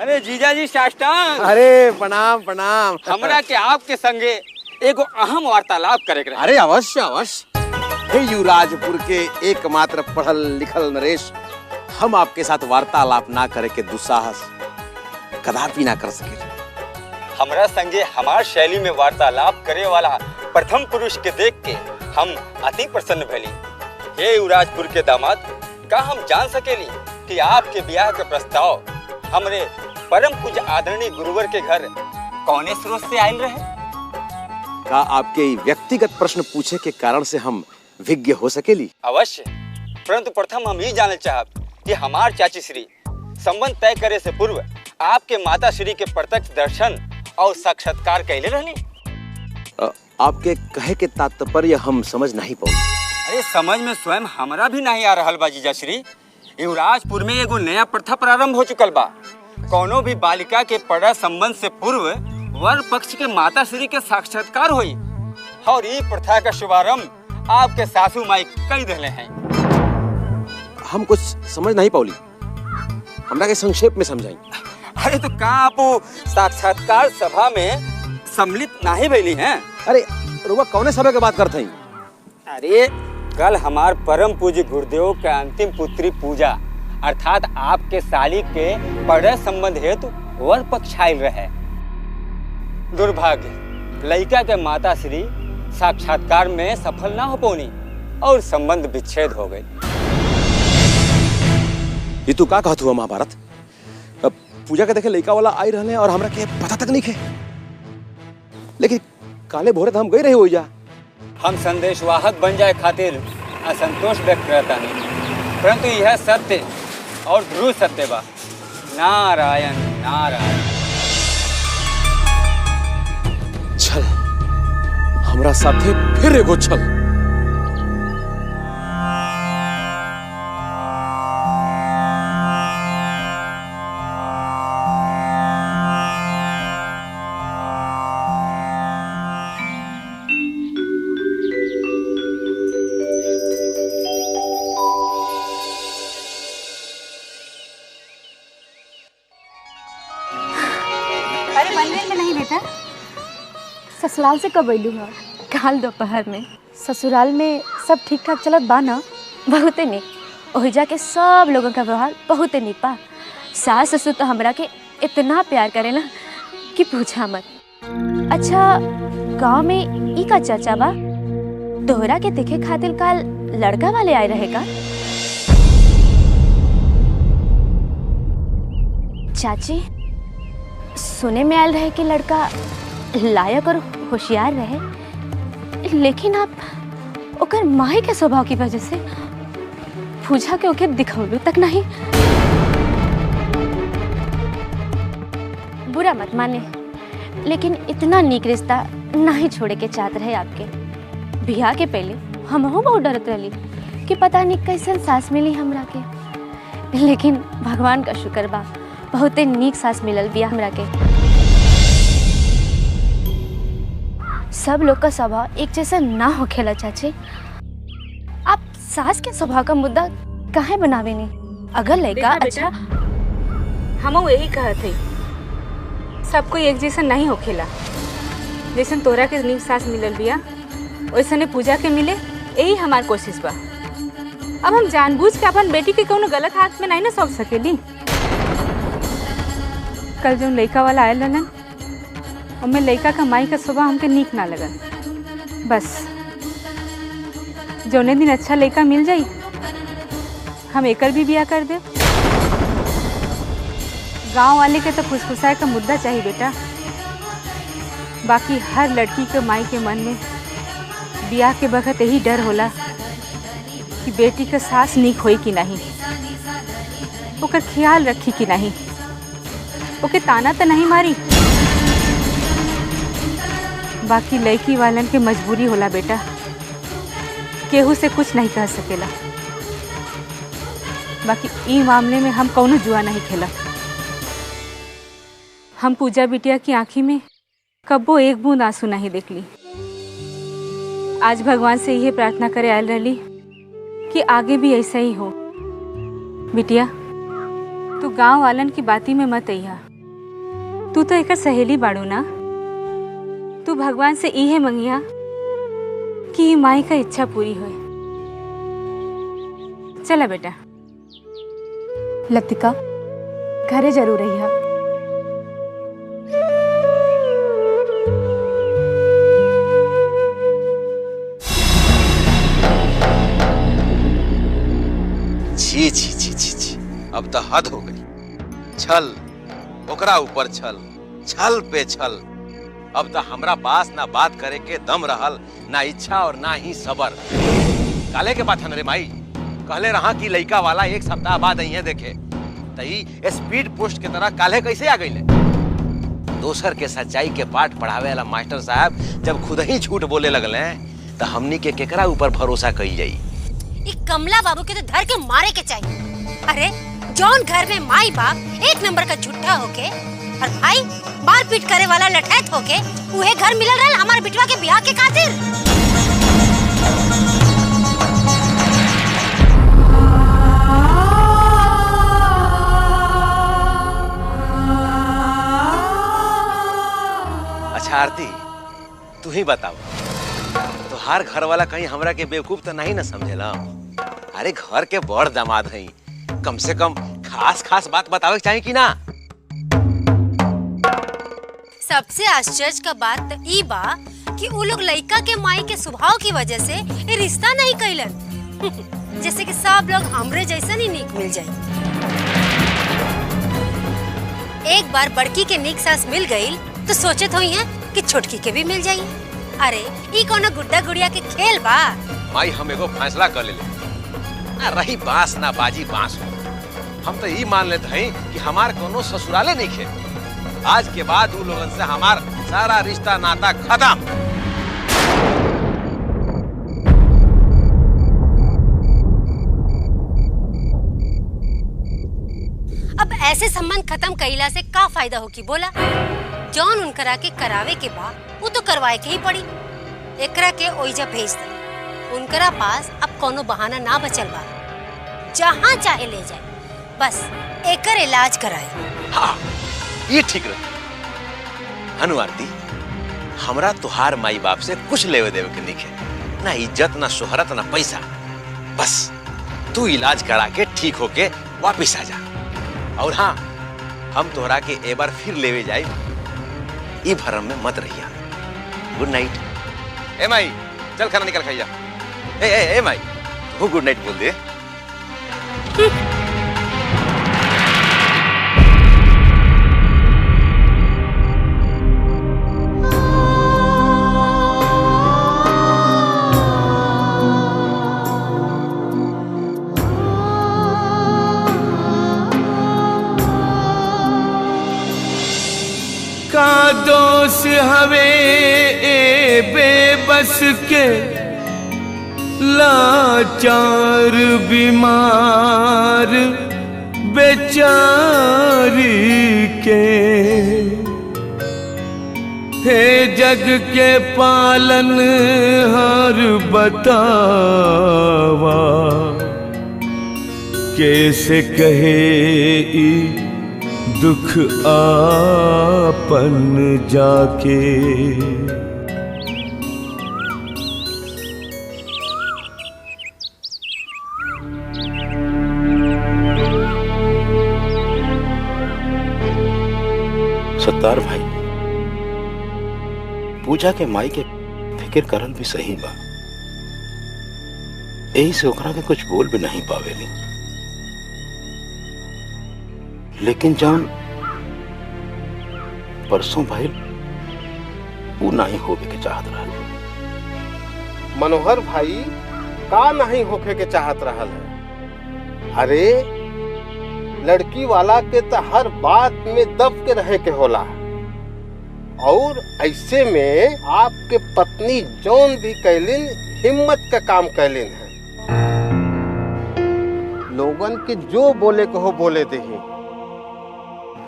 अरे जीजा जी साष्टांग। अरे प्रणाम प्रणाम। हमरा के आपके संगे एगो अहम वार्तालाप करे के रहे। अरे अवश्य अवश्य। हे युवराजपुर के एकमात्र पढ़ल लिखल नरेश, हम आपके साथ वार्तालाप ना करे के दुस्साहस कदापि ना कर सके। हमरा संगे हमार शैली में वार्तालाप करे वाला प्रथम पुरुष के देख के हम अति प्रसन्न भैली। हे युवराजपुर के दामाद, का हम जान सकेली कि आपके ब्याह के प्रस्ताव हमरे परम पूज्य आदरणीय गुरुवर के घर कौने स्रोत से आयल रहे? का आपके व्यक्तिगत प्रश्न पूछे के कारण से हम विज्ञ हो सकेली? अवश्य, परंतु प्रथम हम ये जानना चाहब कि हमार चाची श्री संबंध तय करे से पूर्व आपके माता श्री के प्रत्यक्ष दर्शन और साक्षात्कार कैले रहनी? आपके कहे के तात्पर्य हम समझ नहीं पाओ। अरे समझ में स्वयं हमरा भी नहीं आ रहल बा जीजा श्री। युवराजपुर में एगो नया प्रथा प्रारंभ हो चुकल बा। कोनो भी बालिका के पड़ा संबंध से पूर्व वर पक्ष के माता श्री के साक्षात्कार हुई और ये प्रथा का शुभारंभ आपके सासू माई कई दिले हैं। हम कुछ समझ नहीं पाउली, हमरा के संक्षेप में समझाई। अरे तो का आप साक्षात्कार सभा में सम्मिलित नहीं भइली हैं? अरे रुआ कौने सभा के बात करते हैं? अरे कल हमार परम पूज्य गुरुदेव के अंतिम पुत्री पूजा अर्थात आपके साली के पढ़े संबंध हेतु वर पक्ष आयल रहे। दुर्भाग्य लड़का के माता श्री साक्षात्कार में सफल ना हो पौनी और संबंध विच्छेद हो गए। ये तू का कहत हुआ महाभारत? पूजा के देखे लड़का वाला आई रहले और हमरा के पता तक नहीं है। लेकिन काले भोरे तो हम गए रहे हो जा। हम संदेशवाहक बन जाए खातिर असंतोष व्यक्त करता नहीं, परंतु यह सत्य और ध्रुव सत्य बा। नारायण नारायण। चल हमरा साथे फिर एगो चल। ससुराल से कब अइलू है? काल दोपहर में। ससुराल में सब ठीक ठाक चलत बा ना? बहुते निक। ओहिजा के सब लोगों का व्यवहार बहुते निक बा। सास ससुर तो हमरा के इतना प्यार करेला कि पूछा मत। अच्छा, गांव में ई का चर्चा बा? तोहरा के देखे खातिर काल लड़का वाले आए रहे का? चाची, सुने में आयल रहे कि लड़का लायक और होशियार रहे, लेकिन आप ओकर माई के स्वभाव की वजह से पूजा के ओके दिखौलू तक नहीं। बुरा मत माने, लेकिन इतना नीक रिश्ता नहीं छोड़े के चाहत रहे आपके। बियाह के पहले हमहू बहुत डरत रही कि पता नहीं कैसन सास मिली हमरा के, लेकिन भगवान का शुक्र बा बहुते नीक सास मिलल बिया हमरा के। सब लोग का स्वभाव एक जैसा ना होखेला चाची। आप सास के स्वभाव का मुद्दा काहे बनावे नहीं? अगर लड़का अच्छा, हम यही कहत है, सब कोई एक जैसा नहीं होखेला। जैसन तोहरा के नीक सास मिलल बिया वैसने पूजा के मिले, यही हमार कोशिश बा। अब हम जानबूझ के अपन बेटी के कोनो गलत हाथ में नहीं ना सौंप सकेली। कल जो लड़का वाला आयल रहलन उनमें लड़का का माई का स्वभाव हमके नीक ना लगन। बस जौने दिन अच्छा लड़का मिल जाई हम एकर भी ब्याह कर दे। गांव वाले के तो खुशखुशाई का मुद्दा चाहिए बेटा। बाकी हर लड़की के माई के मन में ब्याह के बखत यही डर होला कि बेटी का सास नीक होई कि नहीं, ओकर ख्याल रखी कि नहीं, ओके ताना तो नहीं मारी। बाकी लड़की वालन के मजबूरी होला बेटा, केहू से कुछ नहीं कह सकेला। बाकी ई मामले में हम कौनो जुआ नहीं खेला। हम पूजा बिटिया की आँखी में कब्बो एक बूंद आंसू नहीं देखली। आज भगवान से यही प्रार्थना करे आयल रही कि आगे भी ऐसा ही हो। बिटिया तू गांव वालन की बाती में मत अइहा। तू तो एक सहेली बाड़ू ना। तू भगवान से इहे मंगिया कि माई का इच्छा पूरी होए। चला बेटा। लतिका घरे जरूर रहिया। छी छी छी छी छी, अब तो हद हो गई। छल, ओकरा ऊपर छल, छल पे छल। अब तो हमरा पास ना बात करे के दम रहल, ना इच्छा और ना ही सबर। काले के बात रे माई, कहले रहा कि लइका वाला एक सप्ताह बाद अइहे देखे, तई स्पीड पोस्ट के तरह काले कैसे आ गईले? दोसर के सच्चाई के पाठ पढ़ावे वाला मास्टर साहब जब खुद ही झूठ बोले लगले, तो हमनी के केकरा ऊपर भरोसा कई जाई? कमला बाबू के तो धर के मारे के चाहिए। अरे जौन घर में माई बाप एक नंबर का झूठा होके और भाई मार पीट करे वाला लठैत होके उहे घर मिलल रहल हमारे बिटवा के ब्याह के खातिर। अच्छा आरती, तू ही बताओ, तुहार घर वाला कहीं हमरा के बेवकूफ तो नहीं ना समझेला? अरे घर के बड़ दामाद हैं, कम से कम खास खास बात बतावे चाहिए कि ना? सबसे आश्चर्य का बात तो ई बा कि वो लोग लड़का के माई के स्वभाव की वजह से ये रिश्ता नहीं कैलन। जैसे कि सब लोग हमरे जैसा ही नीक मिल जाए। एक बार बड़की के नीक सास मिल गई तो सोचत हुई है कि छोटकी के भी मिल जाये। अरे ई कोनो गुड्डा गुड़िया के खेल बा। माई हम एगो फैसला कर ले, ना रही बांस ना बाजी बांस हो। हम तो ये मान लेते हैं कि हमार कोनो ससुराले नहीं खे। आज के बाद उन लोगन से हमार सारा रिश्ता नाता खत्म। अब ऐसे संबंध खत्म कइला से का फायदा हो की बोला? जौन उनकरा के करावे के बा वो तो करवाए के ही पड़ी। एकरा के ओइजा भेज दे। उनकरा पास अब कोनो बहाना ना बचल बा, जहाँ चाहे ले जाए, बस एकर इलाज कराए। हाँ, ये ठीक रहे। हनु आरती, हमरा तुहार माई बाप से कुछ लेवे देवे के नहीं है, ना इज्जत ना शोहरत ना पैसा। बस तू इलाज करा के ठीक होके वापिस आ जा। और हाँ, हम तोहरा के एक बार फिर लेवे जाए, ई भरम में मत रहिया। Good night. ए माई, चल खाना निकल खाइया। ए माई, तू गुड नाइट बोल दे। का दोष हवे ए बेबस के, लाचार बीमार बेचारी के। हे जग के पालन हार बतावा, कैसे कहे ई दुख आपन जाके। सत्तार भाई, पूजा के माई के फिक्र करल भी सही बा। यही से ओकरा के कुछ बोल भी नहीं पावेली। लेकिन जौन परसों भाई वो नहीं होवे के चाहत रहल। मनोहर भाई का नहीं होके के चाहत रहल है? अरे लड़की वाला के तो हर बात में दब के रहे के होला, और ऐसे में आपके पत्नी जौन भी कैलिन हिम्मत का काम कैलिन है। लोगन के जो बोले को हो बोले दही।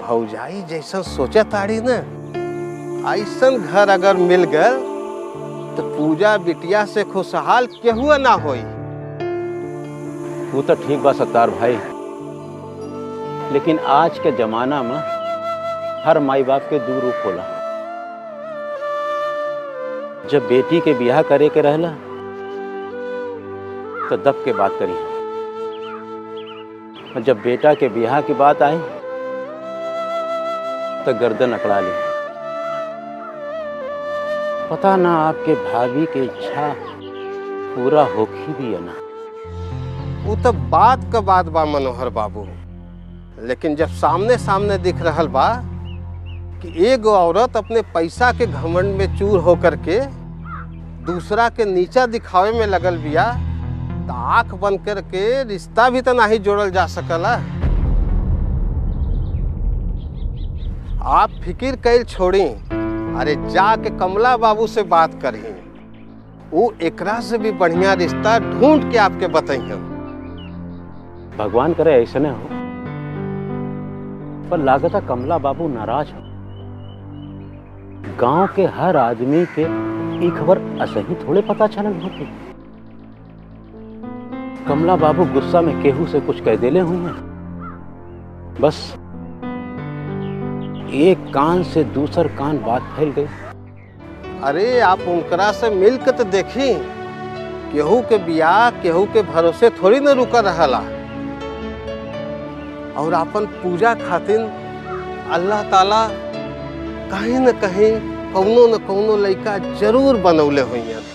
भौजाई जैसा सोचा ताड़ी न, ऐसा घर अगर मिल गए तो पूजा बिटिया से खुशहाल केहुआ ना होई। वो तो ठीक बा सत्तार भाई, लेकिन आज के जमाना में हर माई बाप के दू रूप होला। जब बेटी के बियाह करे के रहला तो दब के बात करी, और जब बेटा के बियाह की बात आई तो गर्दन अकड़ा ली। पता ना आपके भाभी की इच्छा पूरा होखी भी है ना। वो तो बात का बात बा मनोहर बाबू, लेकिन जब सामने सामने दिख रहल बा कि एगो औरत अपने पैसा के घमंड में चूर होकर के दूसरा के नीचा दिखावे में लगल बिया, तो आंख बंद करके रिश्ता भी तो नहीं जोड़ल जा सकला। आप फिकिर कैल छोड़ी, अरे जाके कमला बाबू से बात करी, वो एकरा से भी बढ़िया रिश्ता ढूंढ के आपके बताइए। भगवान करे ऐसा न हो, पर लागता कमला बाबू नाराज हो। गांव के हर आदमी के ई खबर असही थोड़े पता चलन होती। कमला बाबू गुस्सा में केहू से कुछ कह देले हुई हैं, बस एक कान से दूसर कान बात फैल गई। अरे आप उनकरा से मिल के तो देखी, केहू के बियाह केहू के भरोसे थोड़ी न रुका रहला। और अपन पूजा खातिर अल्लाह ताला कहीं न कहीं कौनो न कौनो लड़का जरूर बनौले हुई हैं।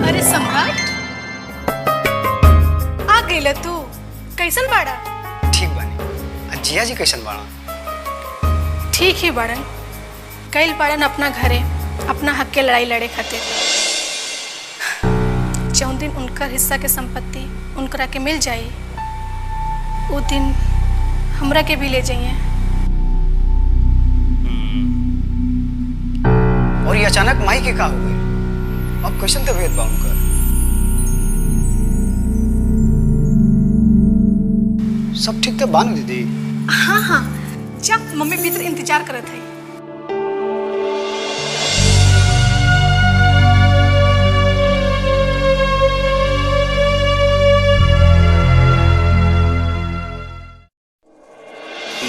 अरे सम्राट, आ गईला तू। कैसन बाड़ा? ठीक बानी। जिया जी कैसन बाड़ा? ठीक ही बाड़न। गईल बाड़न अपना घरे अपना हक के लड़ाई लड़े खातिर। जौन दिन उनकर हिस्सा के संपत्ति उनकरा के मिल जाई, वो दिन हमरा के भी ले जाइए। और ये अचानक माई के का हो गई? अब कैसन तबीयत बा उनकर? सब ठीक तो बानू दीदी? हाँ हाँ, जब मम्मी भीतर इंतजार करत है।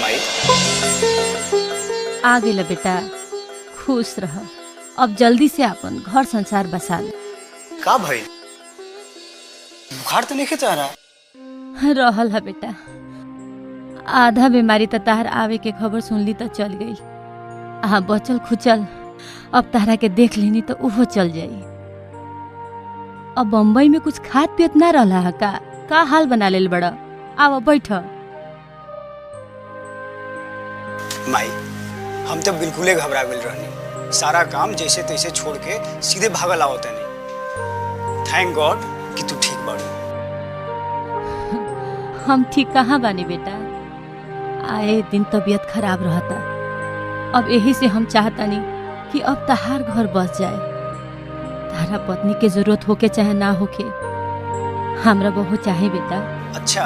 माई आ गेला बेटा, खुश रह। अब जल्दी से अपन घर संसार बसा ले। का भाई? बुखार तो नहीं चाह रहा? रहल है बेटा, आधा बीमारी तो तार आवे के खबर सुनली तो चल गई। हाँ, बचल खुचल अब तारा के देख लेनी तो उहो चल जाई। अब बम्बई में कुछ खात पियत ना रहा है का हाल बना लेल बड़ा? आवा बैठ। माई, हम तो बिल्कुल घबरा गए रहनी। सारा काम जैसे तैसे छोड़ के सीधे भागल आवत नहीं। थैंक गॉड कि तू ठीक बाड़ी। हम ठीक कहाँ बानी बेटा, आए दिन तबीयत खराब रहता। अब यही से हम चाहता नहीं कि अब तहार घर बस जाए। तारा पत्नी के जरूरत होके चाहे ना होके, हमरा बहू चाहे बेटा। अच्छा,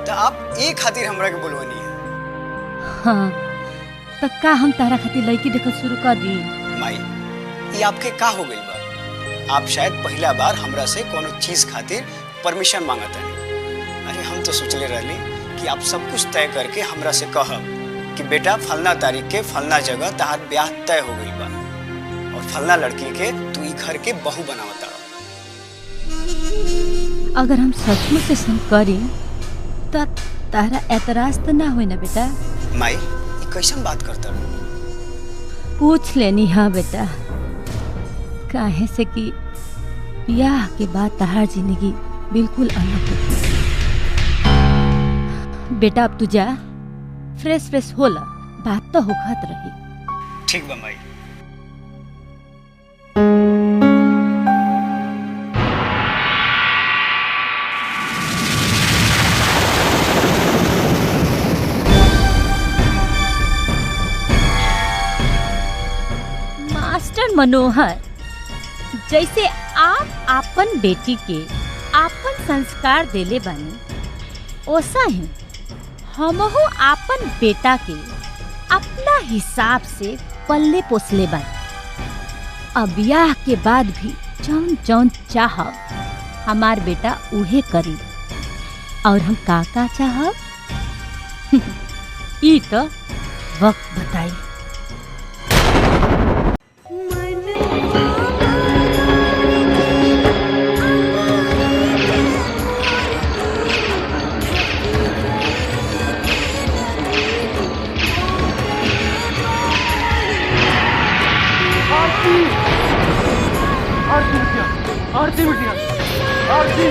तो आप एक खातिर हमरा के बोलवानी है? हाँ, तो का हम तारा खातिर लड़की देखल शुरू कर दी? माई, ये आपके का हो गई बा? आप शायद पहला बार हमरा से कोनो चीज खातिर परमिशन मांगता नहीं। अरे हम तो सोचले रहली कि आप सब कुछ तय करके हमरा से कहब कि बेटा फलना तारीख के फलना जगह तहार ब्याह तय हो गई बा और फलना लड़की के तू ई घर के बहू बनावता। अगर हम सचमुच से संग करी तो तारा एतराज तो ना होई ना बेटा? माई, कैसन बात करता? पूछ लेनी। हाँ बेटा, काहे से कि ब्याह के बाद तहार जिंदगी बिल्कुल अलग होती। बेटा अब तू जा, फ्रेश होला, बात तो होखत रही। ठीक बा माई। मनोहर, जैसे आप आपन बेटी के आपन संस्कार देले बानी, ओसा ही हमहू आपन बेटा के अपना हिसाब से पल्ले पोसले बानी। अब ब्याह के बाद भी जौन जौन चाहब हमार बेटा उहे करी, और हम का चाहब ई तो वक्त बताई। आरती बिटिया, आरती।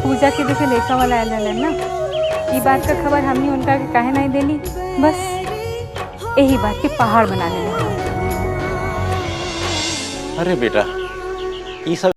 पूजा के जैसे लेखा वाला आयल रहलन ना, ई बात का खबर हमनी उनका के काहे नहीं देली, बस यही बात के पहाड़ बना लेना। अरे बेटा, ये सब